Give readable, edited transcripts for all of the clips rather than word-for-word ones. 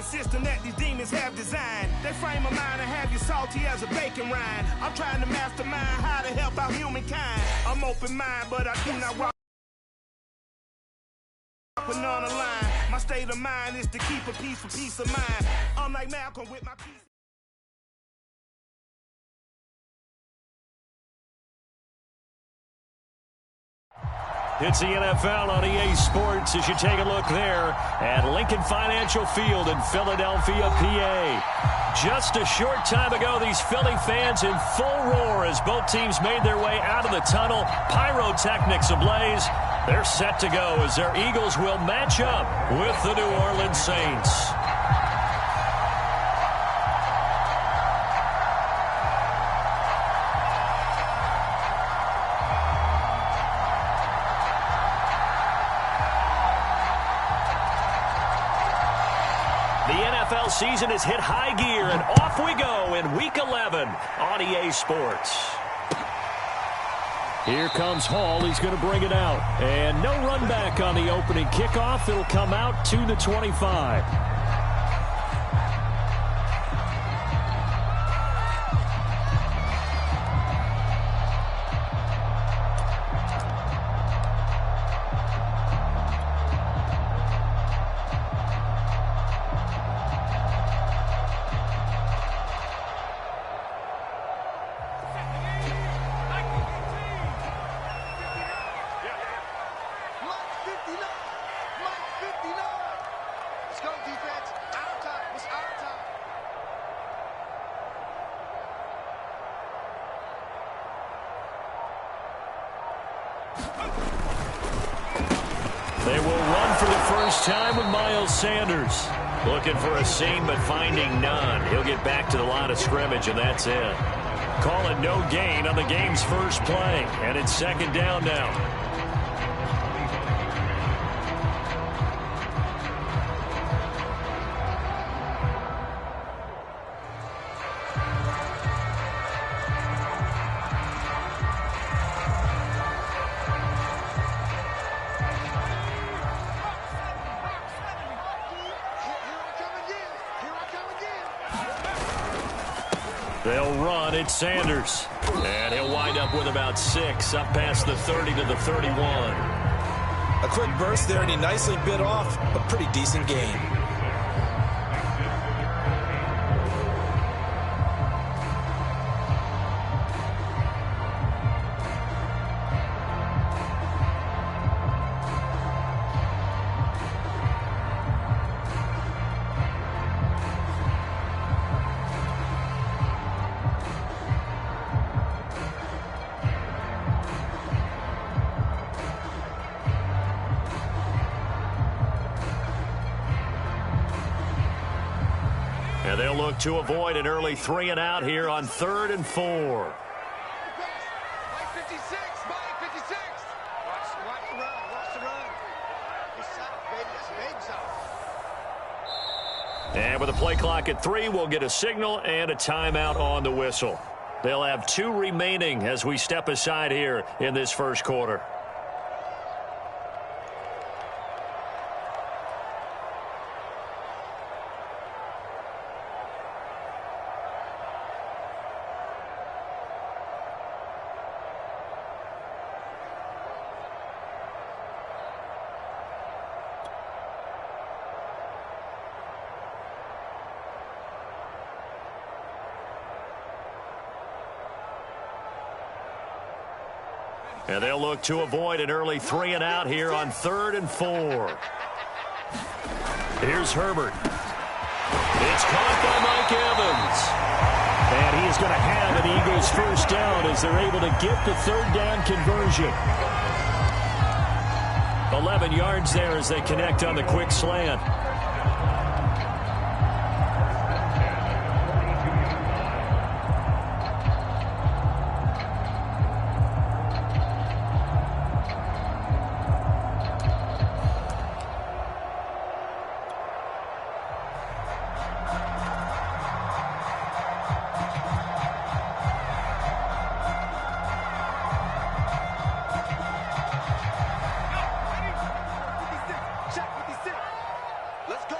system that these demons have designed. They frame a mind and have you salty as a bacon rind. I'm trying to mastermind how to help out humankind. I'm open-minded, but I do not rock with none aligned. My state of mind is to keep a peace for peace of mind. I'm like Malcolm with my peace. It's the NFL on EA Sports as you take a look there at Lincoln Financial Field in Philadelphia, PA. Just a short time ago, these Philly fans in full roar as both teams made their way out of the tunnel. Pyrotechnics ablaze. They're set to go as their Eagles will match up with the New Orleans Saints. NFL season has hit high gear, and off we go in Week 11 on EA Sports. Here comes Hall. He's going to bring it out. And no run back on the opening kickoff. It'll come out to the 25. They will run for the first time with Miles Sanders. Looking for a seam, but finding none. He'll get back to the line of scrimmage, and that's it. Call it no gain on the game's first play. And it's second down now. They'll run. It's Sanders. And he'll wind up with about 6, up past the 30 to the 31. A quick burst there, and he nicely bit off a pretty decent gain. And they'll look to avoid an early 3 and out here on 3rd and 4. And with a play clock at 3, we'll get a signal and a timeout on the whistle. They'll have 2 remaining as we step aside here in this first quarter. And they'll look to avoid an early 3 and out here on 3rd and 4. Here's Herbert. It's caught by Mike Evans. And he is going to have an Eagles first down as they're able to get the 3rd down conversion. 11 yards there as they connect on the quick slant. Let's go.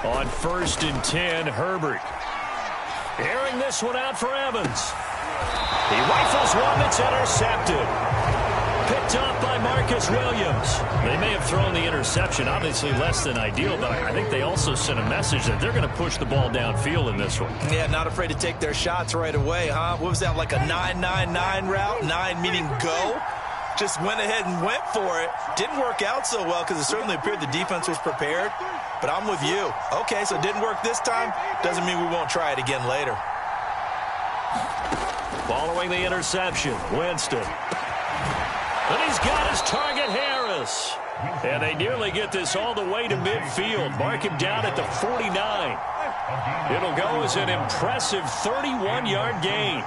On 1st and 10, Herbert. Airing this one out for Evans. He rifles one that's intercepted. Picked off by Marcus Williams. They may have thrown the interception, obviously less than ideal, but I think they also sent a message that they're going to push the ball downfield in this one. Yeah, not afraid to take their shots right away, huh? What was that, like a 9-9-9 route? 9 meaning go? Just went ahead and went for it. Didn't work out so well because it certainly appeared the defense was prepared. But I'm with you. Okay, so it didn't work this time. Doesn't mean we won't try it again later. Following the interception, Winston. And he's got his target, Harris. And they nearly get this all the way to midfield. Mark him down at the 49. It'll go as an impressive 31-yard gain.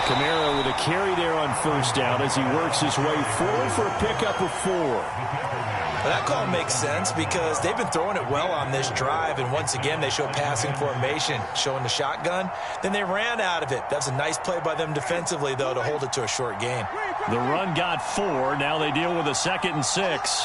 Kamara with a carry there on 1st down as he works his way forward for a pickup of 4. Well, that call makes sense because they've been throwing it well on this drive, and once again they show passing formation, showing the shotgun. Then they ran out of it. That's a nice play by them defensively, though, to hold it to a short gain. The run got 4. Now they deal with a 2nd and 6.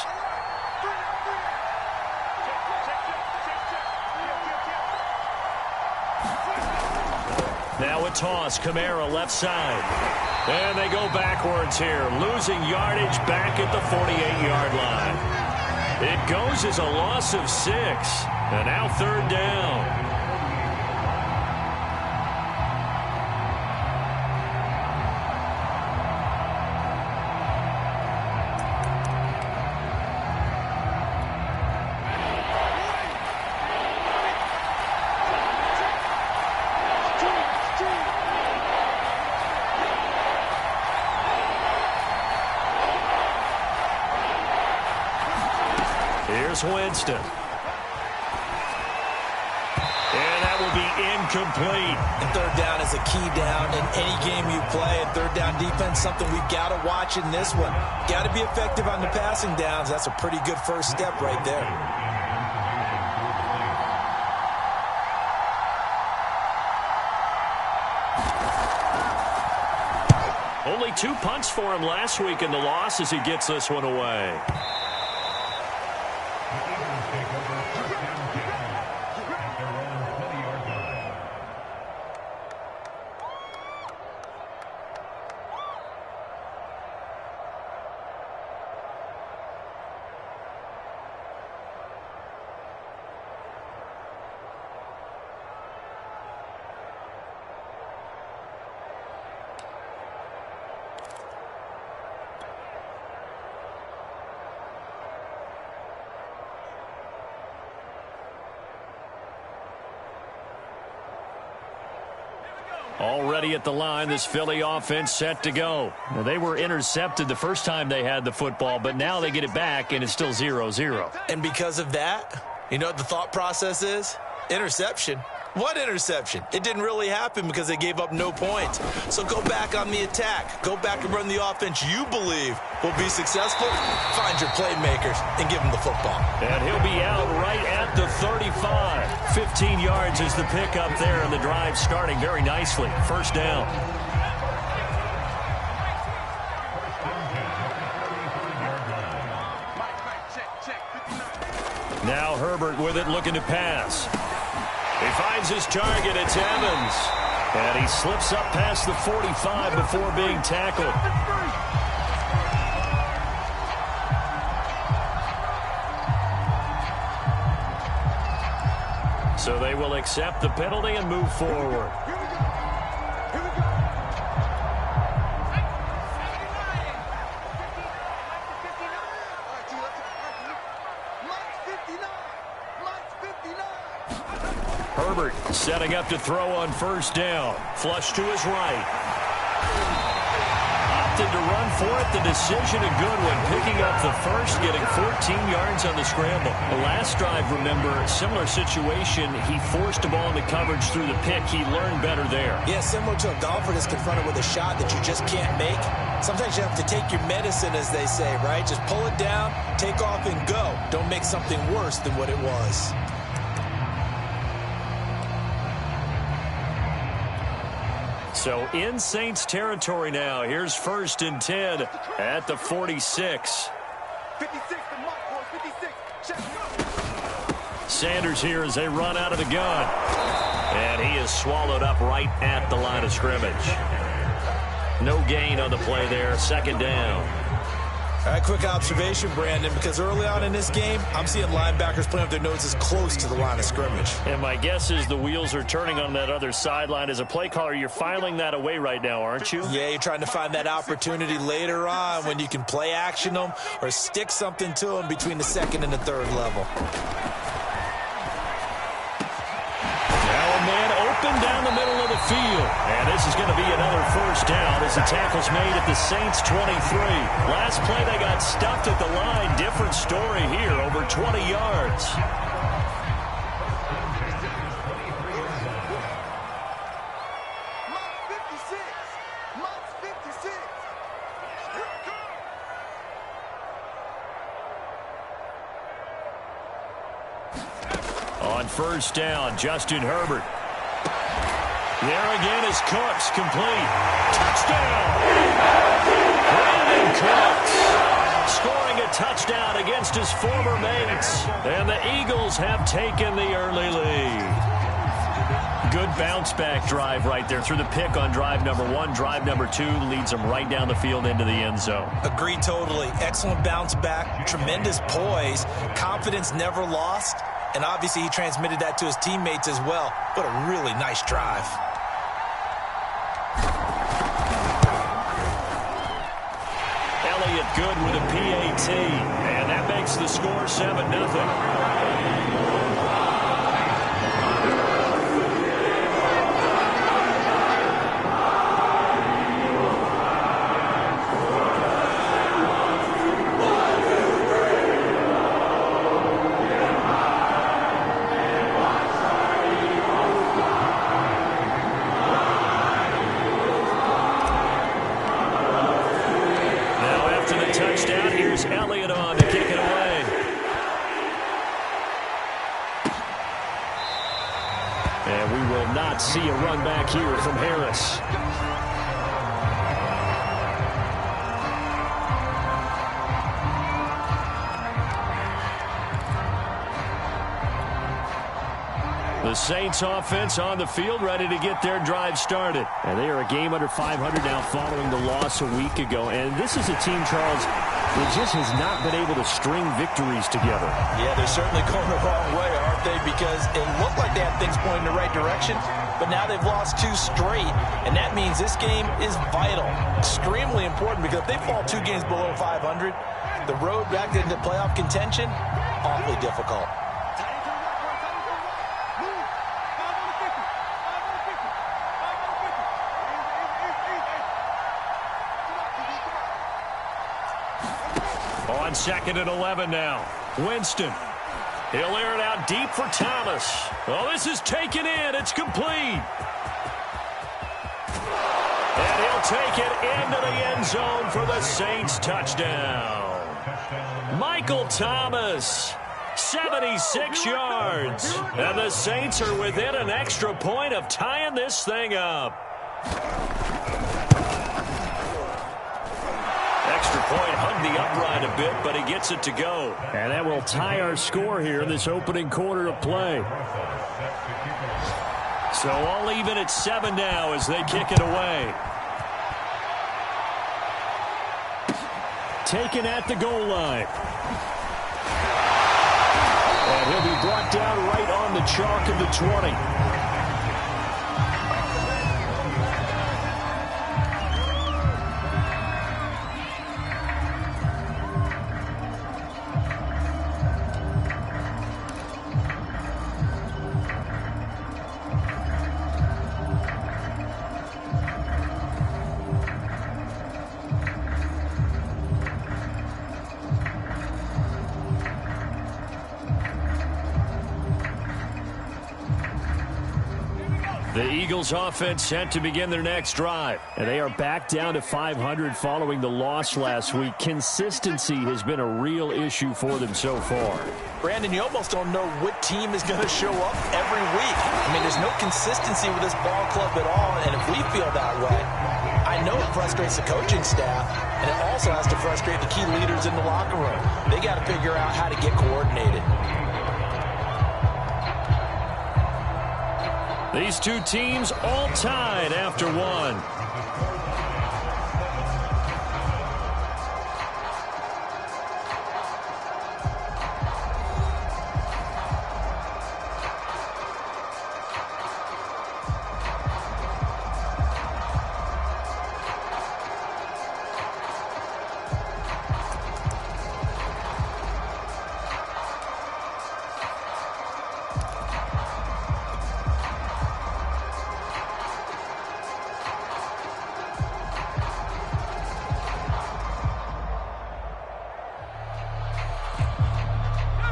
Now a toss, Kamara left side. And they go backwards here, losing yardage back at the 48-yard line. It goes as a loss of 6, and now 3rd down. Here's Winston. And that will be incomplete. And 3rd down is a key down in any game you play. And 3rd down defense, something we've got to watch in this one. Got to be effective on the passing downs. That's a pretty good first step right there. Only 2 punts for him last week in the loss as he gets this one away. Already at the line, this Philly offense set to go. Now, they were intercepted the first time they had the football, but now they get it back, and it's still 0-0. And because of that, you know what the thought process is? Interception. What interception? It didn't really happen because they gave up no points. So go back on the attack. Go back and run the offense you believe will be successful. Find your playmakers and give them the football. And he'll be out right at the 35. 15 yards is the pickup there, and the drive starting very nicely. 1st down. Now Herbert with it, looking to pass. He finds his target. It's Evans. And he slips up past the 45 before being tackled. So they will accept the penalty and move forward. Herbert setting up to throw on 1st down. Flush to his right. Opted to run for it. The decision a good one. Picking up the first, getting 14 yards on the scramble. The last drive, remember, similar situation. He forced the ball into coverage through the pick. He learned better there. Yeah, similar to a golfer that's confronted with a shot that you just can't make. Sometimes you have to take your medicine, as they say, right? Just pull it down, take off, and go. Don't make something worse than what it was. So in Saints territory now. Here's 1st and 10 at the 46. 56, the mark, boys, 56. Check, go. Sanders here as they run out of the gun. And he is swallowed up right at the line of scrimmage. No gain on the play there. 2nd down. All right, quick observation, Brandon, because early on in this game, I'm seeing linebackers playing with their noses close to the line of scrimmage. And my guess is the wheels are turning on that other sideline. As a play caller, you're filing that away right now, aren't you? Yeah, you're trying to find that opportunity later on when you can play action them or stick something to them between the 2nd and the 3rd level. Man open down the middle of the field. And this is going to be another 1st down as the tackle's made at the Saints 23. Last play they got stuffed at the line. Different story here, over 20 yards. Mark 56. Mark 56. On 1st down, Justin Herbert. There again is Cooks, complete. Touchdown! Brandon Cooks scoring a touchdown against his former mates. And the Eagles have taken the early lead. Good bounce-back drive right there. Through the pick on drive number 1. Drive number 2 leads them right down the field into the end zone. Agree totally. Excellent bounce back. Tremendous poise. Confidence never lost. And obviously he transmitted that to his teammates as well. What a really nice drive. Elliott good with a PAT. And that makes the score 7-0. Touchdown. Here's Elliott on to kick it away. And we will not see a run back here from Harris. The Saints offense on the field, ready to get their drive started. And they are a game under 500 now following the loss a week ago. And this is a team, Charles, that just has not been able to string victories together. Yeah, they're certainly going the wrong way, aren't they? Because it looked like they had things pointing in the right direction, but now they've lost 2 straight. And that means this game is vital, extremely important, because if they fall 2 games below 500, the road back into playoff contention, awfully difficult. On 2nd and 11 now. Winston. He'll air it out deep for Thomas. Oh, this is taken in. It's complete. And he'll take it into the end zone for the Saints touchdown. Michael Thomas, 76 yards. And the Saints are within an extra point of tying this thing up. Extra point hugged the upright a bit, but he gets it to go. And that will tie our score here in this opening quarter of play. So all even at 7 now as they kick it away. Taken at the goal line. And he'll be brought down right on the chalk of the 20. The Eagles offense set to begin their next drive. And they are back down to 500 following the loss last week. Consistency has been a real issue for them so far. Brandon, you almost don't know what team is going to show up every week. I mean, there's no consistency with this ball club at all, and if we feel that way, I know it frustrates the coaching staff, and it also has to frustrate the key leaders in the locker room. They got to figure out how to get coordinated. These two teams all tied after one.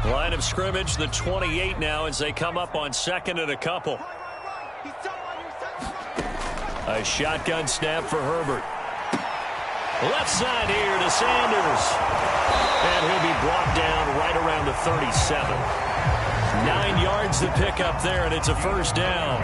Line of scrimmage, the 28 now as they come up on second and a couple. A shotgun snap for Herbert. Left side here to Sanders. And he'll be brought down right around the 37. 9 yards to pick up there, and it's a first down.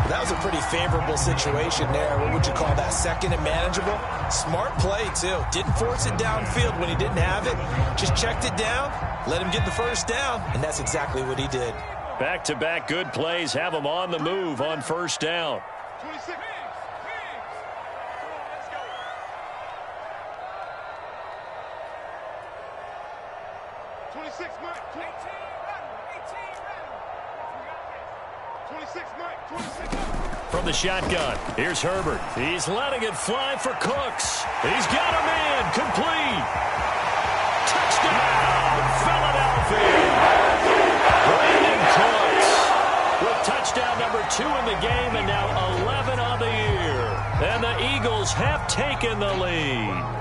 That was a pretty favorable situation there. What would you call that? Second and manageable? Smart play, too. Didn't force it downfield when he didn't have it. Just checked it down, let him get the first down, and that's exactly what he did. Back-to-back good plays have him on the move on first down. 26. 26, Mike. 26, Mike. 26. From the shotgun, here's Herbert. He's letting it fly for Cooks. He's got a man complete. Touchdown, Philadelphia. Brandon Cooks with touchdown number 2 in the game and now 11 on the year. And the Eagles have taken the lead.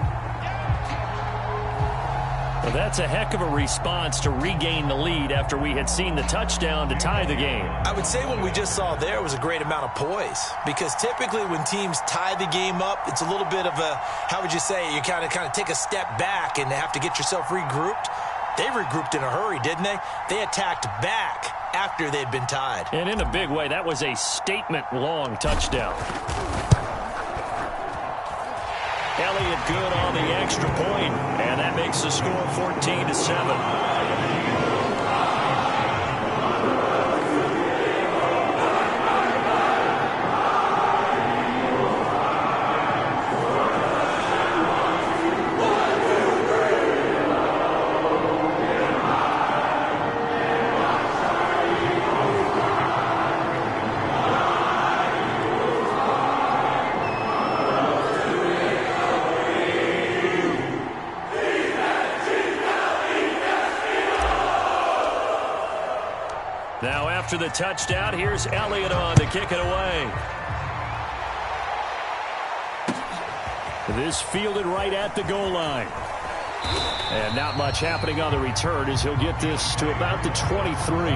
Well, that's a heck of a response to regain the lead after we had seen the touchdown to tie the game. I would say what we just saw there was a great amount of poise, because typically when teams tie the game up, it's a little bit of a, how would you say, you kind of take a step back and have to get yourself regrouped. They regrouped in a hurry, didn't they? They attacked back after they'd been tied. And in a big way, that was a statement-long touchdown. Elliott good on the extra point, and that makes the score 14-7. Now after the touchdown, here's Elliott on to kick it away. This fielded right at the goal line. And not much happening on the return as he'll get this to about the 23.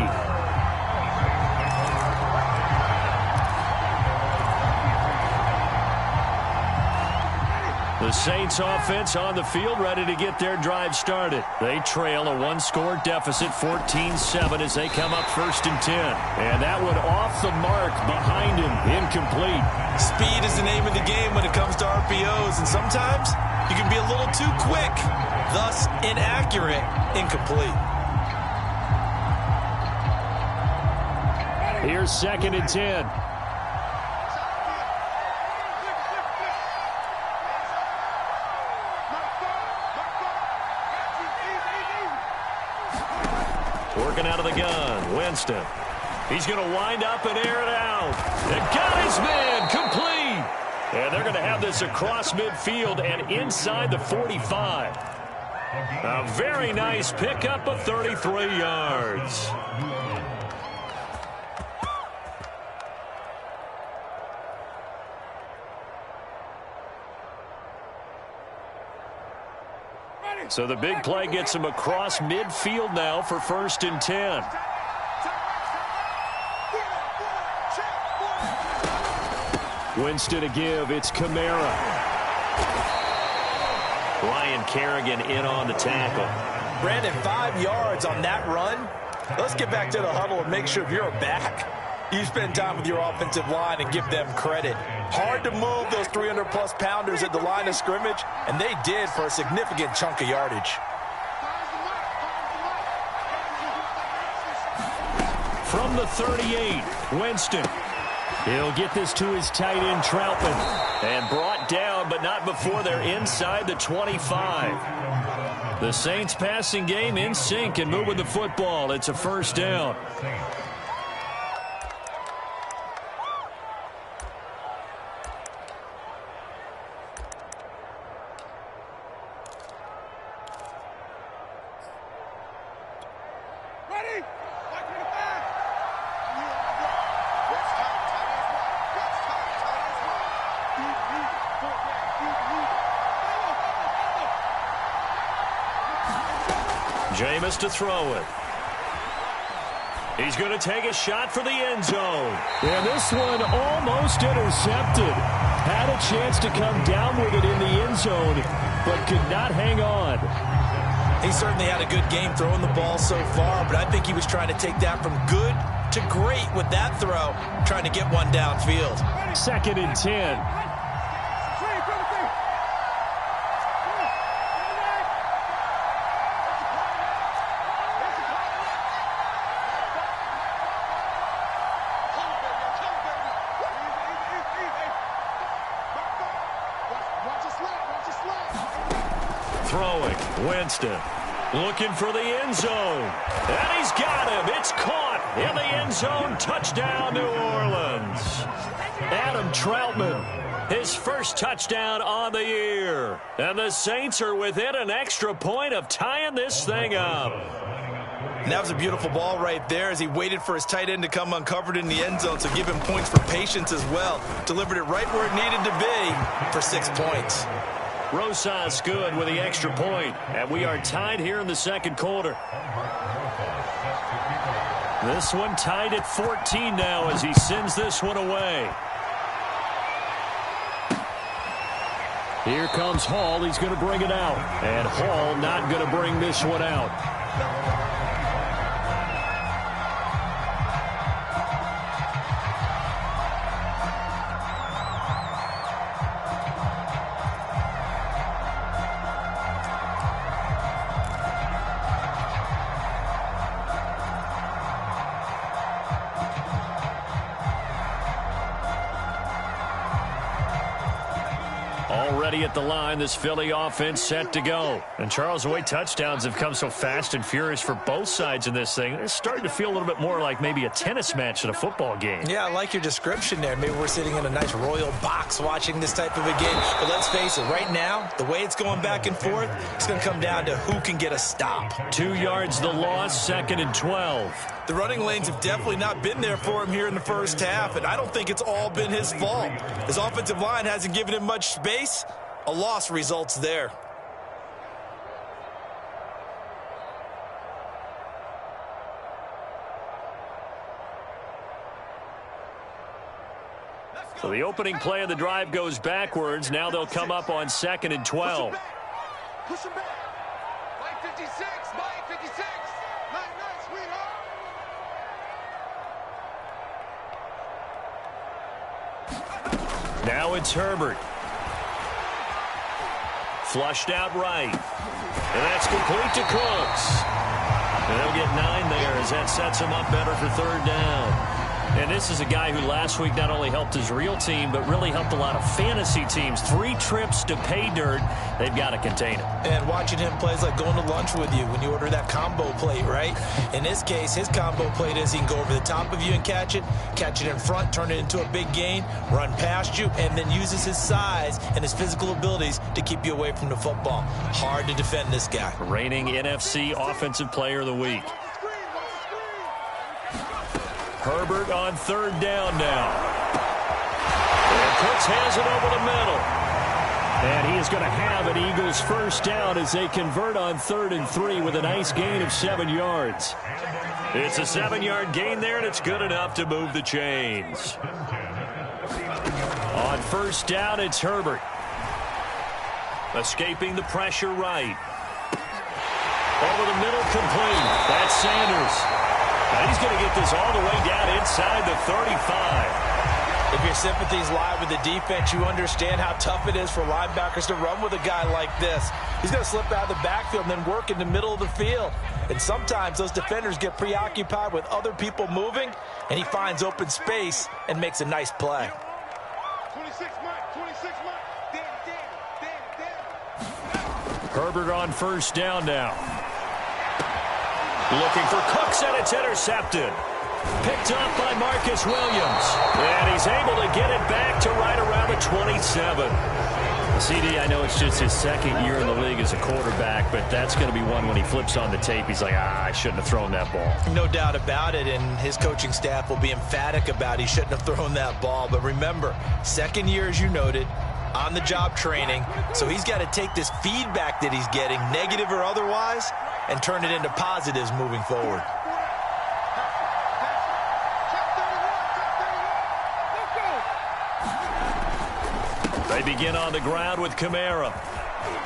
The Saints offense on the field ready to get their drive started. They trail a one-score deficit, 14-7, as they come up 1st and 10. And that one off the mark behind him, incomplete. Speed is the name of the game when it comes to RPOs, and sometimes you can be a little too quick, thus inaccurate, incomplete. Here's 2nd and 10. Working out of the gun, Winston. He's going to wind up and air it out. And got his man complete. And they're going to have this across midfield and inside the 45. A very nice pickup of 33 yards. So the big play gets him across midfield now for 1st and 10. Winston to give. It's Kamara. Ryan Kerrigan in on the tackle. Brandon, 5 yards on that run. Let's get back to the huddle and make sure if you're back, you spend time with your offensive line and give them credit. Hard to move those 300-plus pounders at the line of scrimmage, and they did for a significant chunk of yardage. From the 38, Winston. He'll get this to his tight end, Troutman. And brought down, but not before they're inside the 25. The Saints passing game in sync and moving the football. It's a first down. Jameis to throw it. He's going to take a shot for the end zone. And this one almost intercepted. Had a chance to come down with it in the end zone, but could not hang on. He certainly had a good game throwing the ball so far, but I think he was trying to take that from good to great with that throw, trying to get one downfield. 2nd and 10. Throwing, Winston, looking for the end zone, and he's got him. It's caught in the end zone. Touchdown, New Orleans. Adam Troutman, his first touchdown on the year, and the Saints are within an extra point of tying this thing up. And that was a beautiful ball right there as he waited for his tight end to come uncovered in the end zone, so give him points for patience as well. Delivered it right where it needed to be for 6 points. Rosas good with the extra point, and we are tied here in the second quarter. This one tied at 14 now as he sends this one away. Here comes Hall. He's going to bring it out, and Hall not going to bring this one out. Already at the line, this Philly offense set to go. And Charles, the way touchdowns have come so fast and furious for both sides in this thing, it's starting to feel a little bit more like maybe a tennis match at a football game. Yeah, I like your description there. Maybe we're sitting in a nice royal box watching this type of a game. But let's face it, right now, the way it's going back and forth, it's going to come down to who can get a stop. 2 yards the loss, 2nd and 12. The running lanes have definitely not been there for him here in the first half, and I don't think it's all been his fault. His offensive line hasn't given him much space. A loss results there. So the opening play of the drive goes backwards. Now they'll come up on 2nd and 12. Push him back. Mike 56. Mike 56. Night, sweetheart. Now it's Herbert. Flushed out right. And that's complete to Cooks. And they'll get 9 there as that sets him up better for 3rd down. And this is a guy who last week not only helped his real team, but really helped a lot of fantasy teams. 3 trips to pay dirt. They've got to contain him. And watching him play is like going to lunch with you when you order that combo plate, right? In this case, his combo plate is he can go over the top of you and catch it in front, turn it into a big gain, run past you, and then uses his size and his physical abilities to keep you away from the football. Hard to defend this guy. Reigning NFC Offensive Player of the Week. Herbert on 3rd down now. And Cooks has it over the middle. And he is going to have an Eagles first down as they convert on 3rd and 3 with a nice gain of 7 yards. It's a 7-yard gain there, and it's good enough to move the chains. On On first down, it's Herbert. Escaping the pressure right. Over the middle, complete. That's Sanders. And he's going to get this all the way down inside the 35. If your sympathies lie with the defense, you understand how tough it is for linebackers to run with a guy like this. He's going to slip out of the backfield and then work in the middle of the field. And sometimes those defenders get preoccupied with other people moving, and he finds open space and makes a nice play. 26 Mike. Herbert on first down now. Looking for Cooks, and it's intercepted. Picked up by Marcus Williams. And he's able to get it back to right around the 27. CD, I know it's just his second year in the league as a quarterback, but that's going to be one when he flips on the tape. He's like, I shouldn't have thrown that ball. No doubt about it, and his coaching staff will be emphatic about he shouldn't have thrown that ball. But remember, second year, as you noted, on-the-job training, so he's got to take this feedback that he's getting, negative or otherwise, and turn it into positives moving forward. They begin on the ground with Kamara.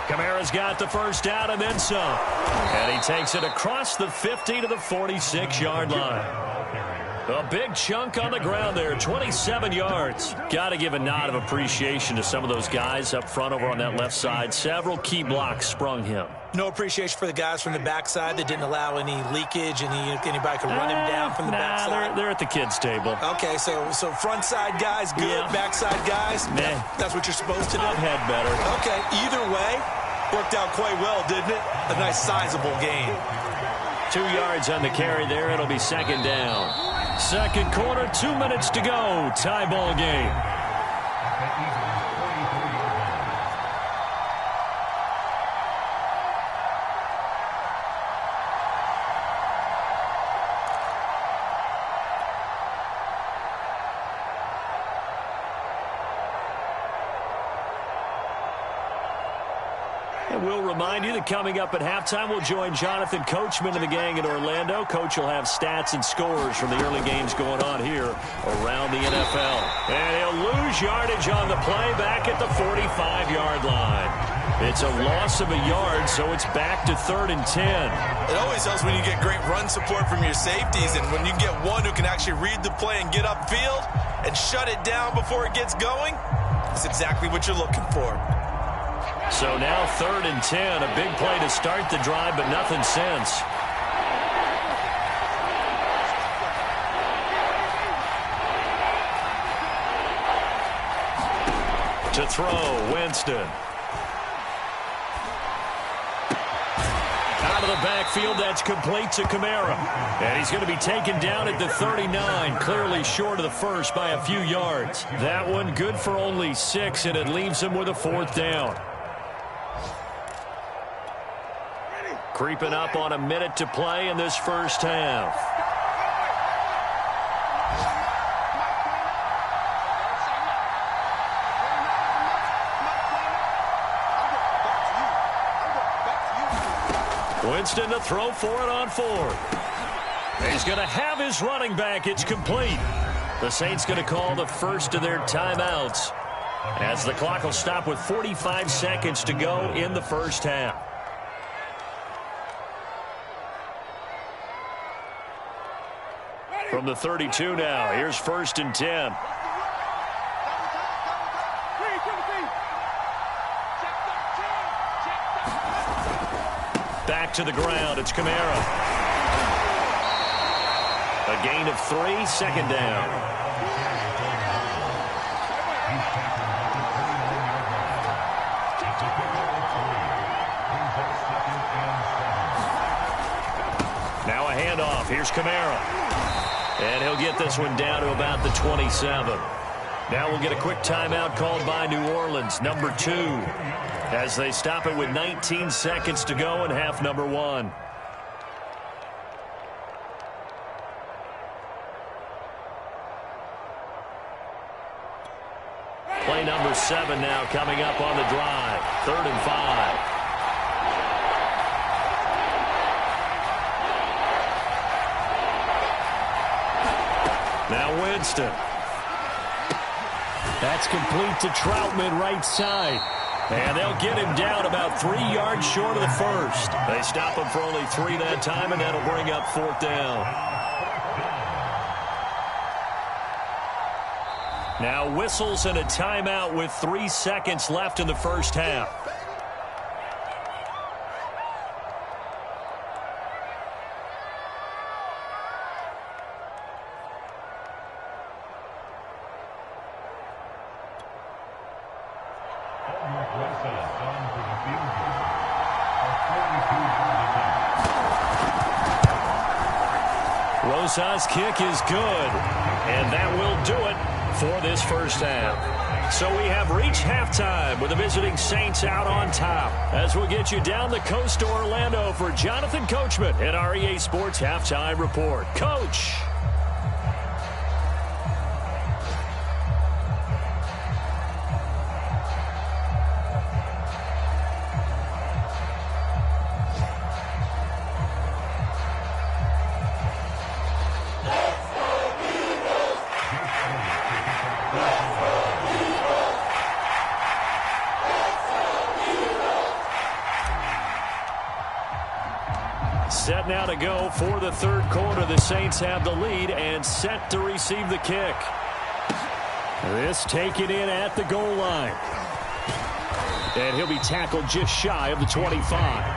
Kamara's got the first down and then some. And he takes it across the 50 to the 46-yard line. A big chunk on the ground there, 27 yards. Got to give a nod of appreciation to some of those guys up front over on that left side. Several key blocks sprung him. No appreciation for the guys from the backside that didn't allow any leakage, anybody could run him down from the backside. They're at the kids' table. Okay, so front side guys good, yeah. Backside guys, nah. That's what you're supposed to do. I've had better. Okay, either way, worked out quite well, didn't it? A nice sizable gain. 2 yards on the carry there. It'll be second down. Second quarter, 2 minutes to go. Tie ball game. And we'll remind you that coming up at halftime, we'll join Jonathan Coachman and the gang in Orlando. Coach will have stats and scores from the early games going on here around the NFL. And he'll lose yardage on the play back at the 45-yard line. It's a loss of a yard, so it's back to 3rd and 10. It always helps when you get great run support from your safeties, and when you get one who can actually read the play and get upfield and shut it down before it gets going, that's exactly what you're looking for. So now 3rd and 10, a big play to start the drive, but nothing since. To throw, Winston. Out of the backfield, that's complete to Kamara. And he's going to be taken down at the 39, clearly short of the first by a few yards. That one good for only 6, and it leaves him with a 4th down. Creeping up on a minute to play in this first half. Winston to throw for it on 4th. He's going to have his running back. It's complete. The Saints going to call the first of their timeouts as the clock will stop with 45 seconds to go in the first half. From the 32 now, here's 1st and 10. Back to the ground, it's Kamara. A gain of 3, 2nd down. Now a handoff, here's Kamara. And he'll get this one down to about the 27. Now we'll get a quick timeout called by New Orleans, number 2, as they stop it with 19 seconds to go in half number 1. Play number 7 now coming up on the drive. 3rd and 5. Now Winston. That's complete to Troutman, right side. And they'll get him down about 3 yards short of the first. They stop him for only 3 that time, and that'll bring up 4th down. Now whistles and a timeout with 3 seconds left in the first half. Rosas' kick is good, and that will do it for this first half. So we have reached halftime with the visiting Saints out on top. As we'll get you down the coast to Orlando for Jonathan Coachman at our EA Sports Halftime Report. Coach. Set now to go for the third quarter. The Saints have the lead and set to receive the kick. This taken in at the goal line. And he'll be tackled just shy of the 25.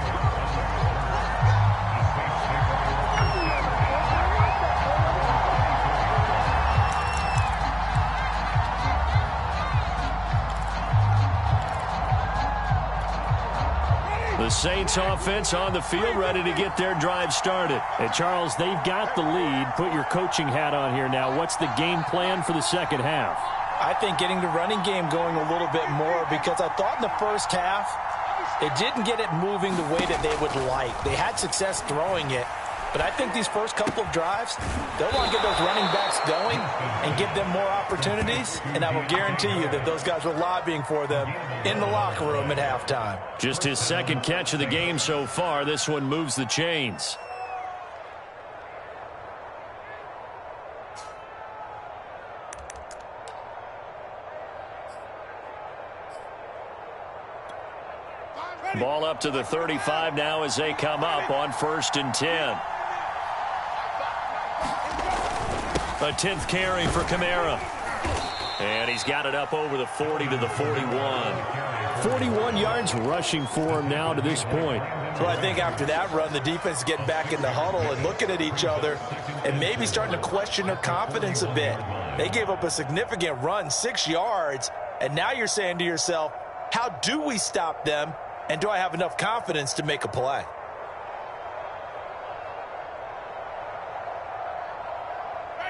The Saints offense on the field, ready to get their drive started. And Charles, they've got the lead. Put your coaching hat on here now. What's the game plan for the second half? I think getting the running game going a little bit more, because I thought in the first half they didn't get it moving the way that they would like. They had success throwing it, but I think these first couple of drives, they'll want to get those running backs going and give them more opportunities, and I will guarantee you that those guys were lobbying for them in the locker room at halftime. Just his second catch of the game so far. This one moves the chains. Ball up to the 35 now as they come up on 1st and 10. A 10th carry for Kamara. And he's got it up over the 40 to the 41. 41 yards rushing for him now to this point. So I think after that run, the defense is getting back in the huddle and looking at each other and maybe starting to question their confidence a bit. They gave up a significant run, 6 yards, and now you're saying to yourself, how do we stop them, and do I have enough confidence to make a play?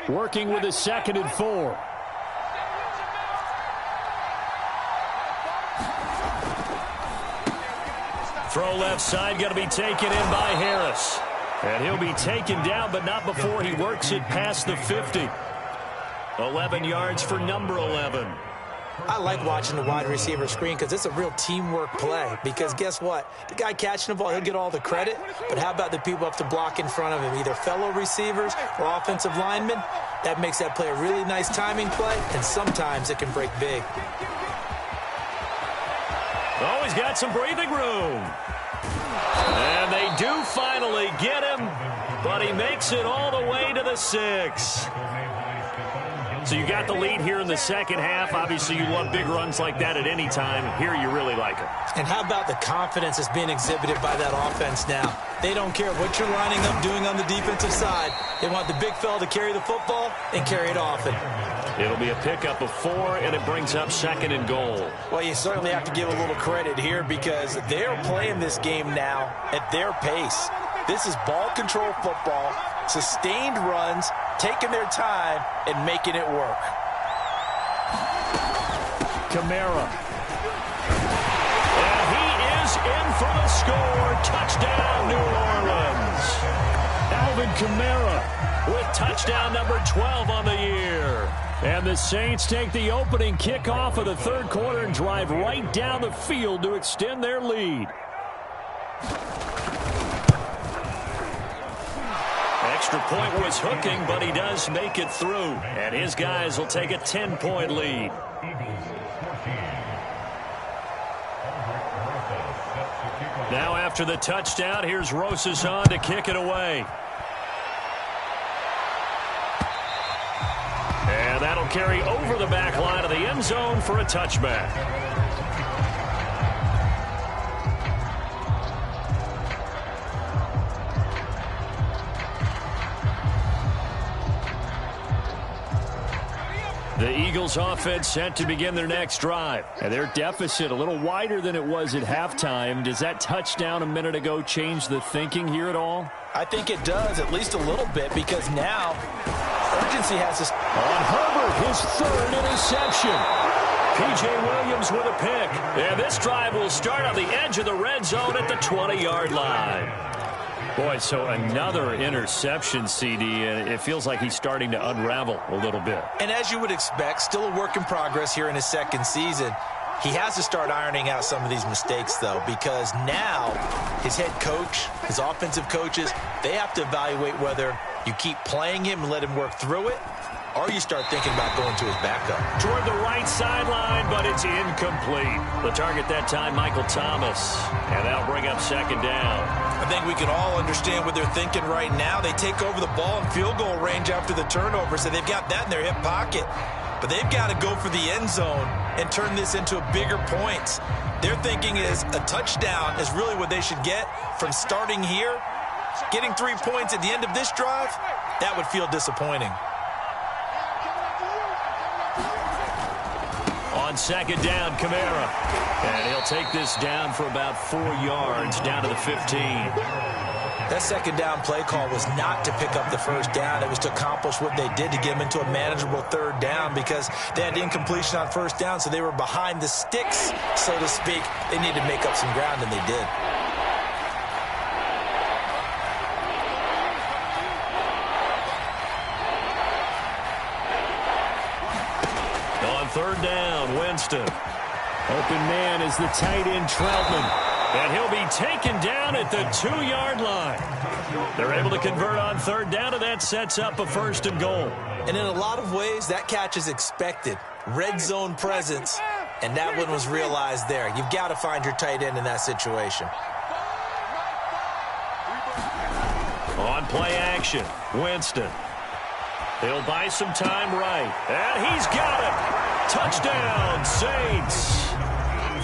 Working with a 2nd and 4. Throw left side, going to be taken in by Harris. And he'll be taken down, but not before he works it past the 50. 11 yards for number 11. I like watching the wide receiver screen because it's a real teamwork play. Because guess what? The guy catching the ball, he'll get all the credit. But how about the people up to block in front of him, either fellow receivers or offensive linemen? That makes that play a really nice timing play, and sometimes it can break big. Oh, he's got some breathing room. And they do finally get him, but he makes it all the way to the 6. So you got the lead here in the second half. Obviously, you love big runs like that at any time. Here, you really like it. And how about the confidence that's being exhibited by that offense now? They don't care what you're lining up doing on the defensive side. They want the big fella to carry the football and carry it often. It'll be a pickup of 4, and it brings up 2nd and goal. Well, you certainly have to give a little credit here because they're playing this game now at their pace. This is ball control football, sustained runs, taking their time and making it work. Kamara. And he is in for the score. Touchdown, New Orleans. Alvin Kamara with touchdown number 12 on the year. And the Saints take the opening kickoff of the third quarter and drive right down the field to extend their lead. extra point was hooking, but he does make it through. And his guys will take a 10-point lead. Now after the touchdown, here's Rosas on to kick it away. And that'll carry over the back line of the end zone for a touchback. The Eagles offense set to begin their next drive. And their deficit a little wider than it was at halftime. Does that touchdown a minute ago change the thinking here at all? I think it does, at least a little bit, because now urgency has to... On Herbert, his third interception. P.J. Williams with a pick. And this drive will start on the edge of the red zone at the 20-yard line. Boy, so another interception, CD, and it feels like he's starting to unravel a little bit. And as you would expect, still a work in progress here in his second season. He has to start ironing out some of these mistakes, though, because now his head coach, his offensive coaches, they have to evaluate whether you keep playing him and let him work through it, or you start thinking about going to his backup. Toward the right sideline, but it's incomplete. The target that time, Michael Thomas. And that'll bring up second down. I think we can all understand what they're thinking right now. They take over the ball in field goal range after the turnover, so they've got that in their hip pocket. But they've got to go for the end zone and turn this into a bigger points. Their thinking is a touchdown is really what they should get from starting here. Getting 3 points at the end of this drive, that would feel disappointing. On second down, Kamara. And he'll take this down for about 4 yards, down to the 15. That second down play call was not to pick up the first down. It was to accomplish what they did to get them into a manageable third down because they had incompletion on first down, so they were behind the sticks, so to speak. They needed to make up some ground, and they did. On third down, Winston. Open man is the tight end, Troutman. And he'll be taken down at the 2-yard line. They're able to convert on third down, and that sets up a first and goal. And in a lot of ways, that catch is expected. Red zone presence, and that one was realized there. You've got to find your tight end in that situation. On play action, Winston. He'll buy some time right. And he's got it. Touchdown, Saints.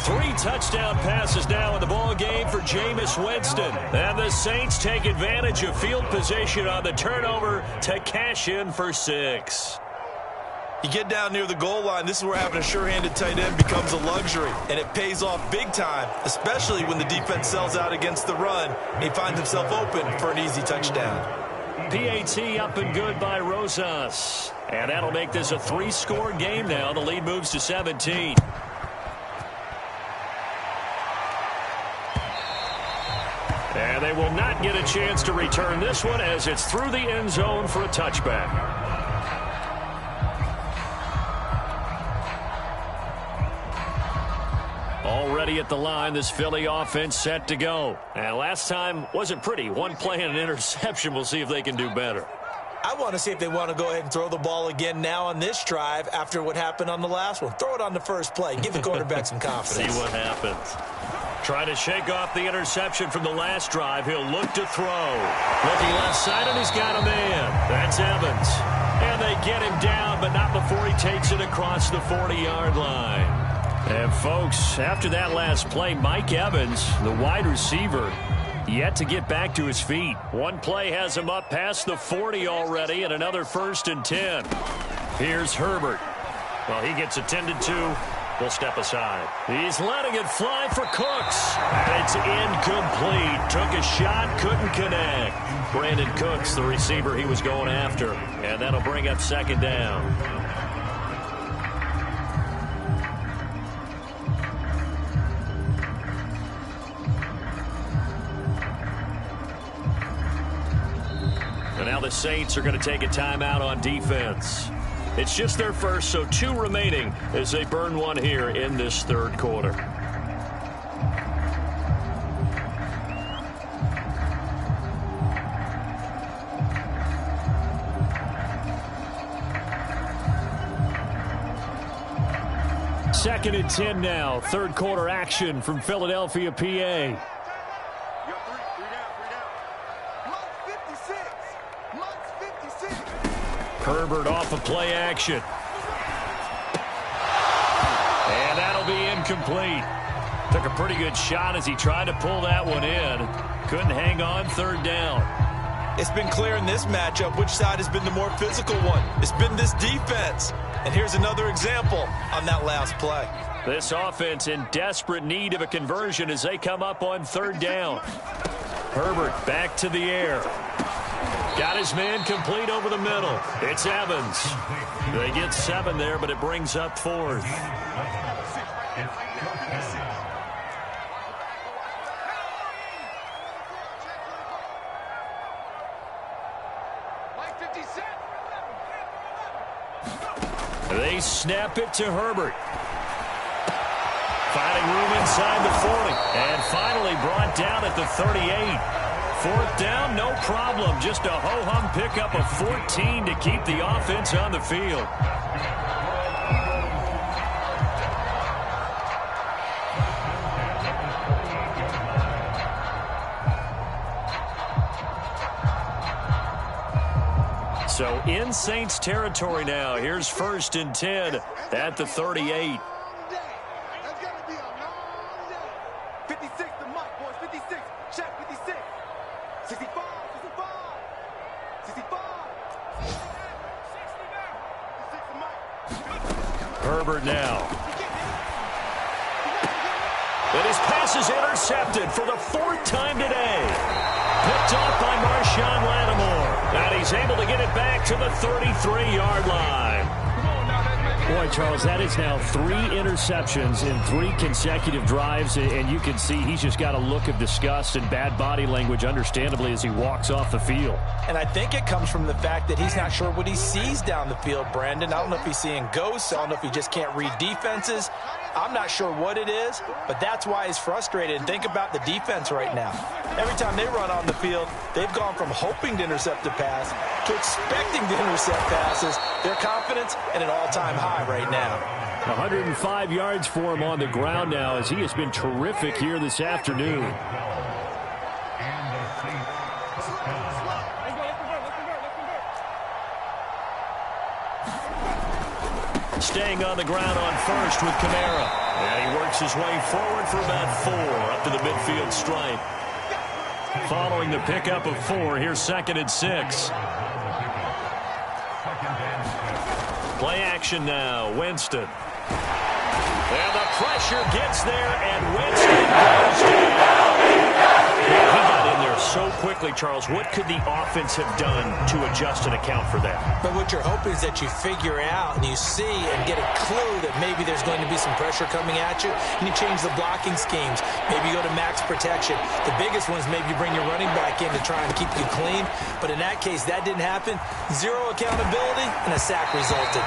3 touchdown passes now in the ball game for Jameis Winston. And the Saints take advantage of field position on the turnover to cash in for 6. You get down near the goal line, this is where having a sure-handed tight end becomes a luxury, and it pays off big time, especially when the defense sells out against the run and he finds himself open for an easy touchdown. PAT up and good by Rosas. And that'll make this a 3-score game now. The lead moves to 17. And they will not get a chance to return this one as it's through the end zone for a touchback. Already at the line, this Philly offense set to go. And last time wasn't pretty. 1 play and an interception. We'll see if they can do better. I want to see if they want to go ahead and throw the ball again now on this drive after what happened on the last one. Throw it on the first play. Give the quarterback some confidence. See what happens. Trying to shake off the interception from the last drive. He'll look to throw. Looking left side, and he's got a man. That's Evans. And they get him down, but not before he takes it across the 40-yard line. And, folks, after that last play, Mike Evans, the wide receiver, yet to get back to his feet. 1 play has him up past the 40 already, and another 1st and 10. Here's Herbert. Well, he gets attended to. We'll step aside. He's letting it fly for Cooks. And it's incomplete. Took a shot, couldn't connect. Brandon Cooks, the receiver he was going after. And that'll bring up second down. And now the Saints are going to take a timeout on defense. It's just their first, so 2 remaining as they burn 1 here in this third quarter. 2nd and 10 now. Third quarter action from Philadelphia, PA. Herbert off of play action. And that'll be incomplete. Took a pretty good shot as he tried to pull that one in. Couldn't hang on, third down. It's been clear in this matchup which side has been the more physical one. It's been this defense. And here's another example on that last play. This offense in desperate need of a conversion as they come up on third down. Herbert back to the air. Got his man complete over the middle. It's Evans. They get 7 there, but it brings up 4th. They snap it to Herbert. Finding room inside the 40. And finally brought down at the 38. 4th down, no problem. Just a ho-hum pickup of 14 to keep the offense on the field. So in Saints territory now. Here's 1st and 10 at the 38. 56 the mic, boys. 56. Check 56. 65. 65. 65. Herbert now. And his pass is intercepted for the 4th time today. Picked off by Marshawn Lattimore. And he's able to get it back to the 33-yard line. Boy, Charles, that is now 3 interceptions in 3 consecutive drives, and you can see he's just got a look of disgust and bad body language, understandably, as he walks off the field. And I think it comes from the fact that he's not sure what he sees down the field, Brandon. I don't know if he's seeing ghosts. I don't know if he just can't read defenses. I'm not sure what it is, but that's why he's frustrated. And think about the defense right now. Every time they run on the field, they've gone from hoping to intercept a pass to expecting to intercept passes. Their confidence at an all-time high right now. 105 yards for him on the ground now as he has been terrific here this afternoon. Staying on the ground on first with Kamara. And he works his way forward for about 4 up to the midfield stripe. Following the pickup of 4, here's 2nd and 6. Play action now. Winston. And the pressure gets there, and Winston goes down. He got in there so quickly, Charles. What could the offense have done to adjust and account for that? But what you're hoping is that you figure out and you see and get a clue that maybe there's going to be some pressure coming at you, and you change the blocking schemes. Maybe you go to max protection. The biggest one is maybe you bring your running back in to try and keep you clean. But in that case, that didn't happen. 0 accountability, and a sack resulted.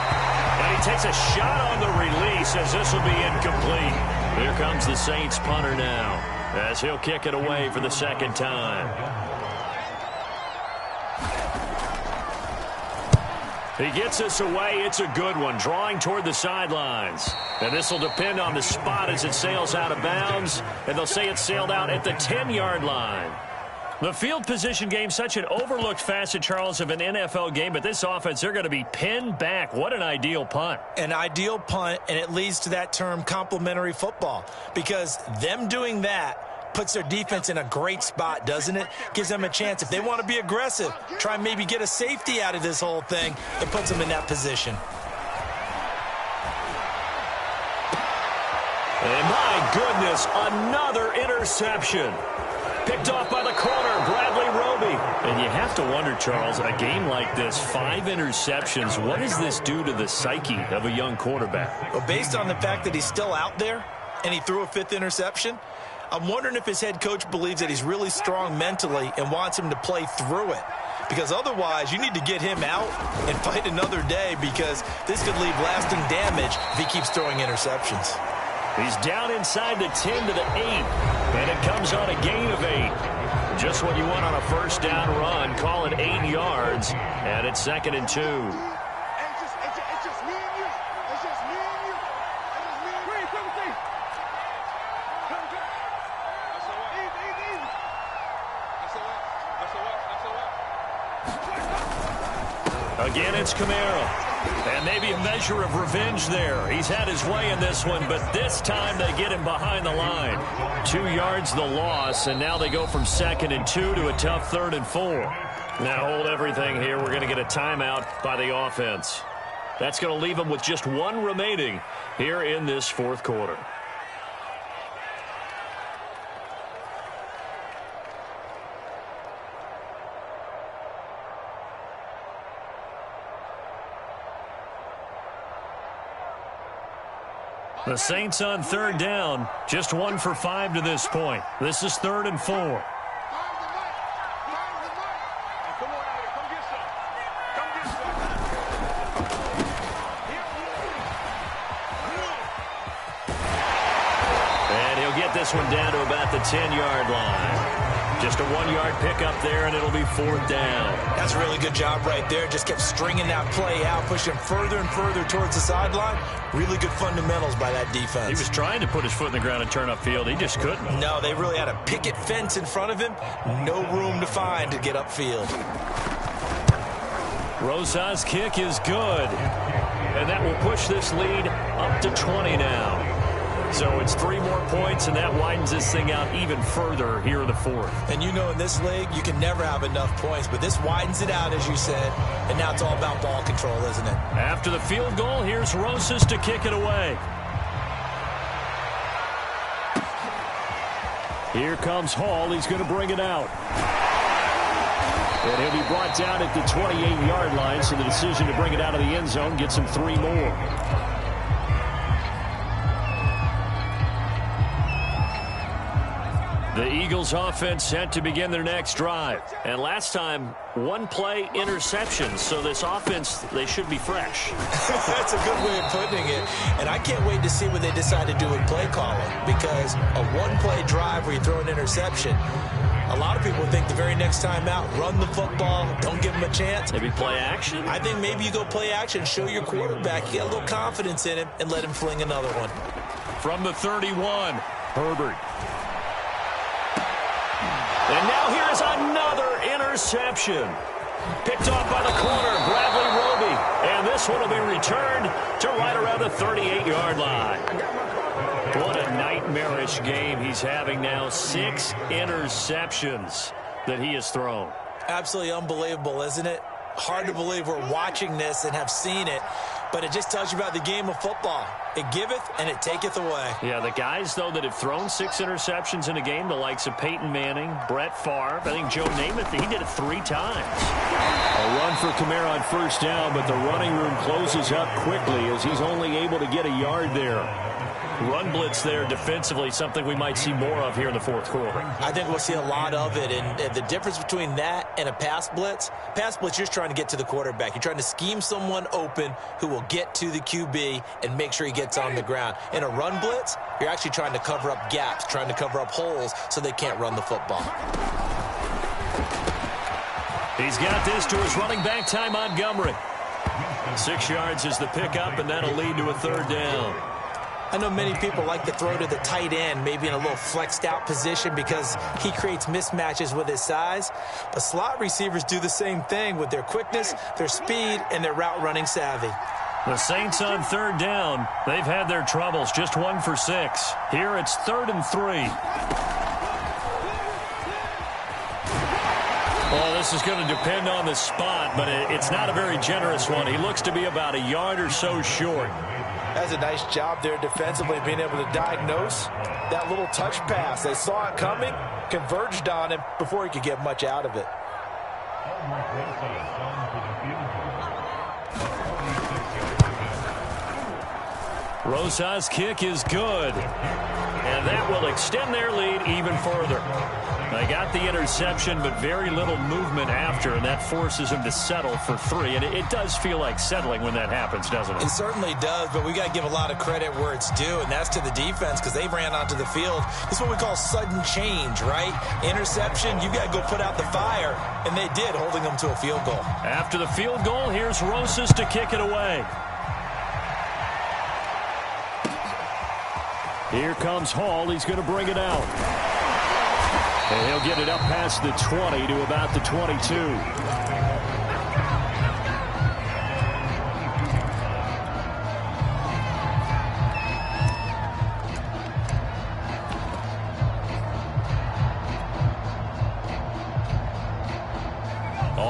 And he takes a shot on the release as this will be incomplete. Here comes the Saints punter now as he'll kick it away for the 2nd time. He gets us away. It's a good one. Drawing toward the sidelines. And this will depend on the spot as it sails out of bounds. And they'll say it sailed out at the 10-yard line. The field position game, such an overlooked facet, Charles, of an NFL game. But this offense, they're going to be pinned back. What an ideal punt. An ideal punt, and it leads to that term complementary football. Because them doing that puts their defense in a great spot, doesn't it? Gives them a chance. If they want to be aggressive, try and maybe get a safety out of this whole thing, it puts them in that position. And my goodness, another interception. Picked off by the corner, Bradley Roby. And you have to wonder, Charles, a game like this, 5 interceptions, what does this do to the psyche of a young quarterback? Well, based on the fact that he's still out there and he threw a 5th interception, I'm wondering if his head coach believes that he's really strong mentally and wants him to play through it. Because otherwise, you need to get him out and fight another day, because this could leave lasting damage if he keeps throwing interceptions. He's down inside the 10 to the 8, and it comes on a gain of 8. Just what you want on a first down run. Call it 8 yards, and it's 2nd and 2. Again, it's Kamara. And maybe a measure of revenge there. He's had his way in this one, but this time they get him behind the line. 2 yards the loss, and now they go from 2nd and 2 to a tough 3rd and 4. Now hold everything here. We're going to get a timeout by the offense. That's going to leave them with just 1 remaining here in this 4th quarter. The Saints on 3rd down, just 1 for 5 to this point. This is 3rd and 4. Come on, Addy, come get some. Come get some. And he'll get this one down to about the 10-yard line. Just a 1-yard pickup there, and it'll be 4th down. That's a really good job right there. Just kept stringing that play out, pushing further and further towards the sideline. Really good fundamentals by that defense. He was trying to put his foot in the ground and turn upfield. He just couldn't. No, they really had a picket fence in front of him. No room to find to get upfield. Rosa's kick is good. And that will push this lead up to 20 now. So it's 3 more points, and that widens this thing out even further here in the 4th. And you know in this league, you can never have enough points, but this widens it out, as you said, and now it's all about ball control, isn't it? After the field goal, here's Rosas to kick it away. Here comes Hall. He's going to bring it out. And he'll be brought down at the 28-yard line, so the decision to bring it out of the end zone gets him 3 more. The Eagles offense set to begin their next drive. And last time, 1-play interception. So this offense, they should be fresh. That's a good way of putting it. And I can't wait to see what they decide to do with play calling. Because a 1-play drive where you throw an interception, a lot of people think the very next time out, run the football, don't give them a chance. Maybe play action? I think maybe you go play action, show your quarterback, you get a little confidence in him, and let him fling another one. From the 31, Herbert. And now here's another interception. Picked off by the corner, Bradley Roby. And this one will be returned to right around the 38-yard line. What a nightmarish game he's having now. 6 interceptions that he has thrown. Absolutely unbelievable, isn't it? Hard to believe we're watching this and have seen it, but it just tells you about the game of football. It giveth and it taketh away. Yeah, the guys, though, that have thrown 6 interceptions in a game, the likes of Peyton Manning, Brett Favre, I think Joe Namath, he did it 3 times. A run for Kamara on 1st down, but the running room closes up quickly as he's only able to get a yard there. Run blitz there defensively, something we might see more of here in the 4th quarter. I think we'll see a lot of it, and the difference between that and a pass blitz, you're just trying to get to the quarterback. You're trying to scheme someone open who will get to the QB and make sure he gets on the ground. In a run blitz, you're actually trying to cover up gaps, trying to cover up holes so they can't run the football. He's got this to his running back, Ty Montgomery. 6 yards is the pickup, and that'll lead to a 3rd down. I know many people like to throw to the tight end, maybe in a little flexed out position because he creates mismatches with his size. But slot receivers do the same thing with their quickness, their speed, and their route running savvy. The Saints on 3rd down. They've had their troubles, just 1 for 6. Here it's 3rd and 3. Well, this is going to depend on the spot, but it's not a very generous one. He looks to be about a yard or so short. That's a nice job there defensively, being able to diagnose that little touch pass. They saw it coming, converged on him before he could get much out of it. Rosa's kick is good, and that will extend their lead even further. They got the interception, but very little movement after, and that forces them to settle for 3. And it does feel like settling when that happens, doesn't it? It certainly does, but we got to give a lot of credit where it's due, and that's to the defense because they ran onto the field. This is what we call sudden change, right? Interception, you got to go put out the fire, and they did, holding them to a field goal. After the field goal, here's Rosas to kick it away. Here comes Hall. He's going to bring it out. And he'll get it up past the 20 to about the 22.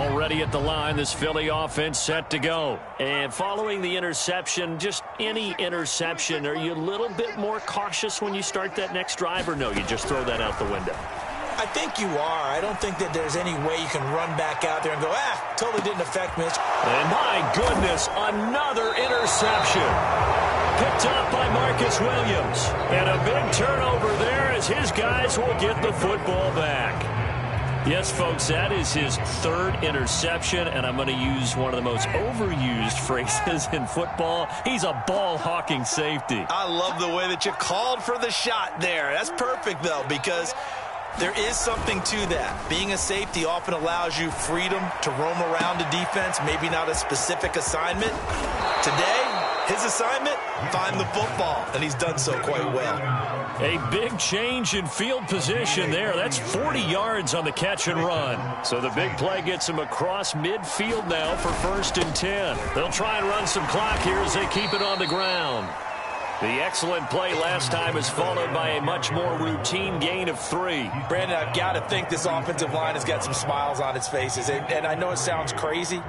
Already at the line, this Philly offense set to go. And following the interception, just any interception, are you a little bit more cautious when you start that next drive, or no, you just throw that out the window? I think you are. I don't think that there's any way you can run back out there and go, totally didn't affect me. And my goodness, another interception. Picked up by Marcus Williams. And a big turnover there as his guys will get the football back. Yes, folks, that is his third interception, and I'm going to use one of the most overused phrases in football. He's a ball-hawking safety. I love the way that you called for the shot there. That's perfect, though, because there is something to that. Being a safety often allows you freedom to roam around the defense, maybe not a specific assignment. Today, his assignment, find the football, and he's done so quite well. A big change in field position there. That's 40 yards on the catch and run. So the big play gets him across midfield now for 1st and 10. They'll try and run some clock here as they keep it on the ground. The excellent play last time is followed by a much more routine gain of 3. Brandon, I've got to think this offensive line has got some smiles on its faces. And I know it sounds crazy,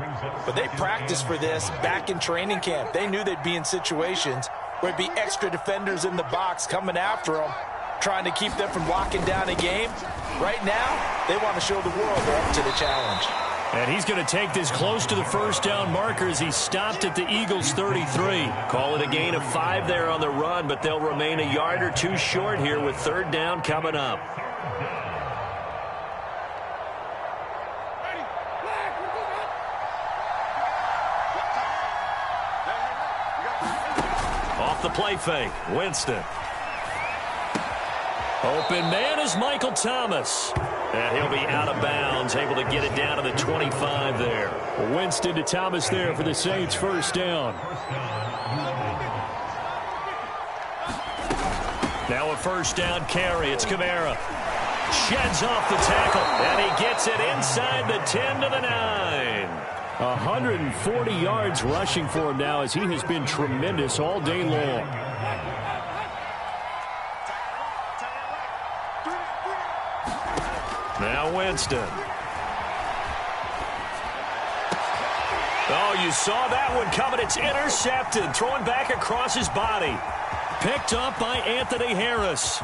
but they practiced for this back in training camp. They knew they'd be in situations where there'd be extra defenders in the box coming after them, trying to keep them from locking down a game. Right now, they want to show the world they're up to the challenge. And he's going to take this close to the first down marker as he stopped at the Eagles' 33. Call it a gain of 5 there on the run, but they'll remain a yard or 2 short here with 3rd down coming up. Off the play fake, Winston. Open man is Michael Thomas. And he'll be out of bounds, able to get it down to the 25 there. Winston to Thomas there for the Saints' 1st down. Now a 1st down carry. It's Kamara. Sheds off the tackle, and he gets it inside the 10 to the 9. 140 yards rushing for him now as he has been tremendous all day long. Now Winston. Oh, you saw that one coming. It's intercepted. Throwing back across his body. Picked up by Anthony Harris.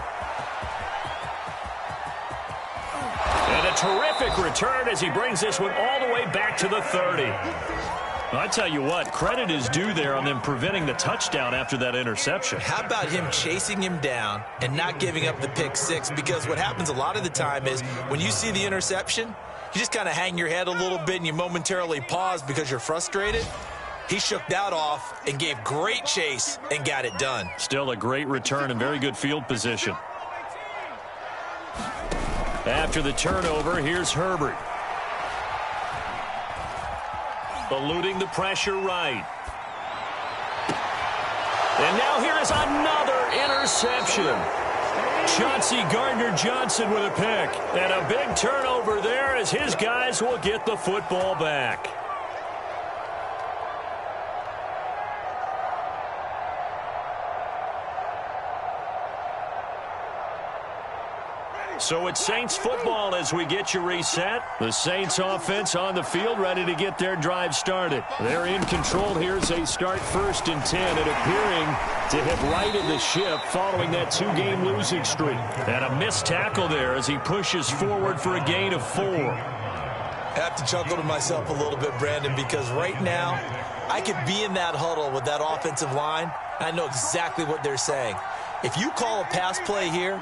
And a terrific return as he brings this one all the way back to the 30. I tell you what, credit is due there on them preventing the touchdown after that interception. How about him chasing him down and not giving up the pick 6? Because what happens a lot of the time is when you see the interception, you just kind of hang your head a little bit and you momentarily pause because you're frustrated. He shook that off and gave great chase and got it done. Still a great return and very good field position. After the turnover, here's Herbert. Eluding the pressure right. And now here is another interception. Chauncey Gardner-Johnson with a pick. And a big turnover there as his guys will get the football back. So it's Saints football as we get you reset. The Saints offense on the field ready to get their drive started. They're in control here as they start 1st and 10 and appearing to have righted the ship following that 2-game losing streak. And a missed tackle there as he pushes forward for a gain of 4. I have to chuckle to myself a little bit, Brandon, because right now I could be in that huddle with that offensive line. I know exactly what they're saying. If you call a pass play here,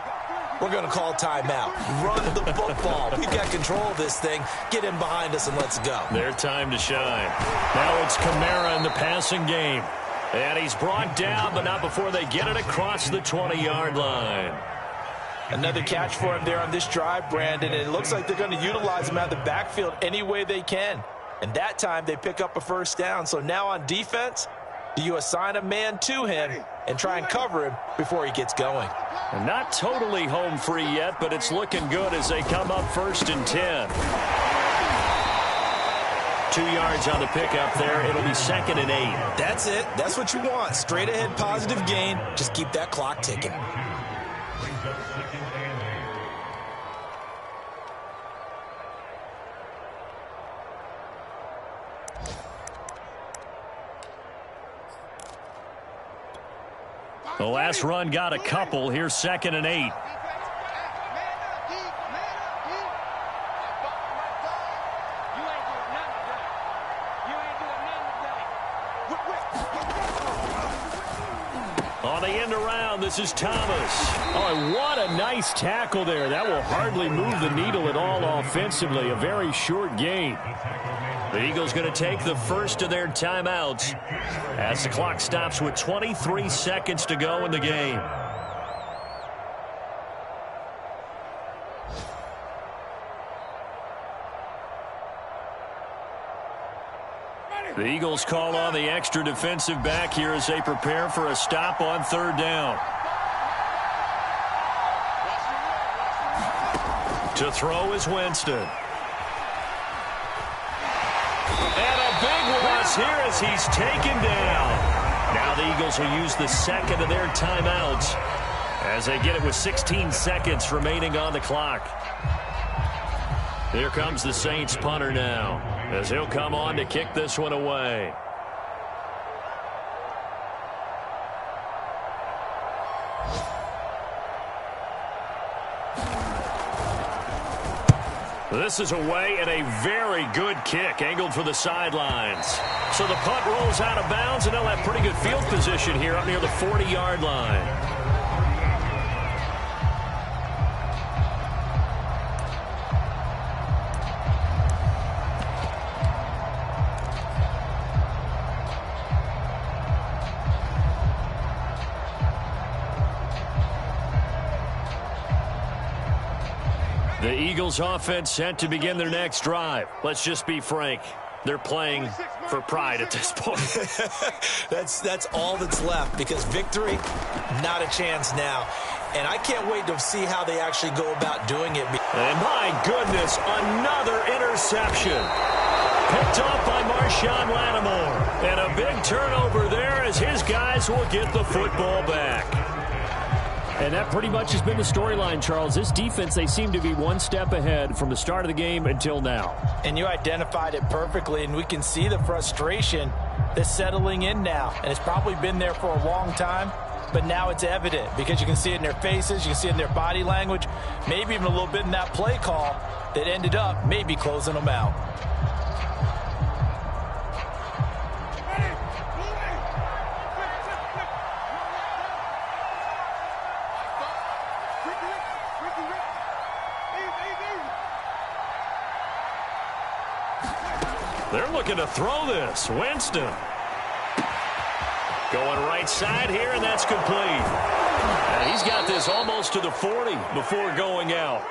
we're going to call timeout. Run the football. We've got control of this thing. Get in behind us and let's go. Their time to shine. Now it's Kamara in the passing game. And he's brought down, but not before they get it across the 20-yard line. Another catch for him there on this drive, Brandon. And it looks like they're going to utilize him out of the backfield any way they can. And that time they pick up a 1st down. So now on defense, do you assign a man to him and try and cover him before he gets going? And not totally home free yet, but it's looking good as they come up 1st and 10. 2 yards on the pickup there. It'll be 2nd and 8. That's it. That's what you want. Straight ahead positive gain. Just keep that clock ticking. The last run got a couple. Here's 2nd and 8. On the end around, this is Thomas. Oh, what a nice tackle there. That will hardly move the needle at all offensively. A very short gain. The Eagles going to take the first of their timeouts as the clock stops with 23 seconds to go in the game. The Eagles call on the extra defensive back here as they prepare for a stop on 3rd down. To throw is Winston. And a big loss here as he's taken down. Now the Eagles will use the second of their timeouts as they get it with 16 seconds remaining on the clock. Here comes the Saints punter now as he'll come on to kick this one away. This is away and a very good kick angled for the sidelines. So the punt rolls out of bounds and they'll have pretty good field position here up near the 40-yard line. The Eagles offense set to begin their next drive. Let's just be frank. They're playing for pride at this point. That's all that's left because victory, not a chance now. And I can't wait to see how they actually go about doing it. And my goodness, another interception. Picked off by Marshawn Lattimore. And a big turnover there as his guys will get the football back. And that pretty much has been the storyline, Charles. This defense, they seem to be one step ahead from the start of the game until now. And you identified it perfectly, and we can see the frustration that's settling in now. And it's probably been there for a long time, but now it's evident because you can see it in their faces, you can see it in their body language, maybe even a little bit in that play call that ended up maybe closing them out. They're looking to throw this. Winston. Going right side here, and that's complete. And he's got this almost to the 40 before going out.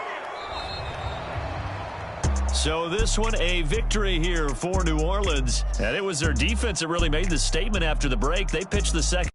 So this one, a victory here for New Orleans. And it was their defense that really made the statement after the break. They pitched the second.